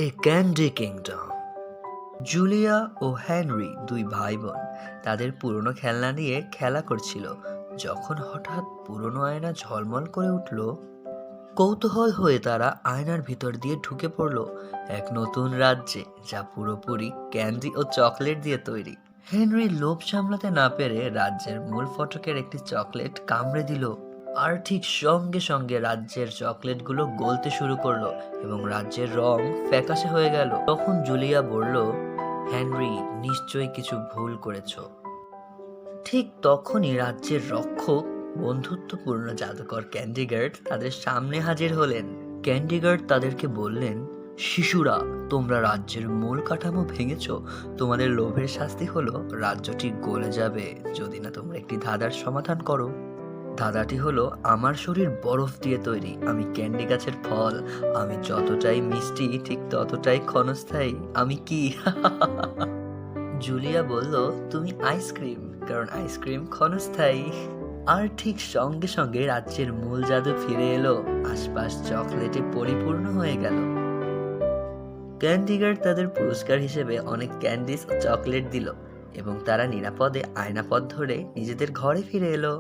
এ candy kingdom. Julia ও Henry দুই ভাই বোন তাদের পুরনো খেলনা নিয়ে খেলা করছিল যখন হঠাৎ পুরনো আয়না ঝলমল করে উঠল। কৌতূহল হয়ে তারা আয়নার ভিতর দিয়ে ঢুকে পড়ল এক নতুন রাজ্যে, যা পুরোপুরি ক্যান্ডি ও চকলেট দিয়ে তৈরি। হেনরি লোভ সামলাতে না পেরে রাজ্যের মূল ফটকের একটি চকলেট কামড়ে দিল, আর ঠিক সঙ্গে সঙ্গে রাজ্যের চকলেটগুলো গলতে শুরু করলো এবং রাজ্যের রং ফ্যাকাশে হয়ে গেল। তখন জুলিয়া বলল, হেনরি, নিশ্চয়ই কিছু ভুল করেছো। ঠিক তখনই রাজ্যের রক্ষক, বন্ধুত্বপূর্ণ জাদুকর ক্যান্ডিগার্ড তাদের সামনে হাজির হলেন। ক্যান্ডিগার্ড তাদেরকে বললেন, শিশুরা, তোমরা রাজ্যের মূল কাঠামো ভেঙেছো। তোমাদের লোভের শাস্তি হলো রাজ্যটি গলে যাবে যদি না তোমরা একটি ধাঁধার সমাধান করো। ধাঁধাটি হলো, আমার শরীর বরফ দিয়ে তৈরি, আমি ক্যান্ডি গাছের ফল, আমি যতটাই মিষ্টি ঠিক ততটাই ক্ষণস্থায়ী, আমি কি? জুলিয়া বলল, তুমি আইসক্রিম, কারণ আইসক্রিম ক্ষণস্থায়ী। আর ঠিক সঙ্গে সঙ্গে রাজ্যের মূল জাদু ফিরে এলো, আশপাশ চকলেটে পরিপূর্ণ হয়ে গেল। ক্যান্ডিগার্ড তাদের পুরস্কার হিসেবে অনেক ক্যান্ডিস ও চকলেট দিল এবং তারা নিরাপদে আয়নাপথ ধরে নিজেদের ঘরে ফিরে এলো।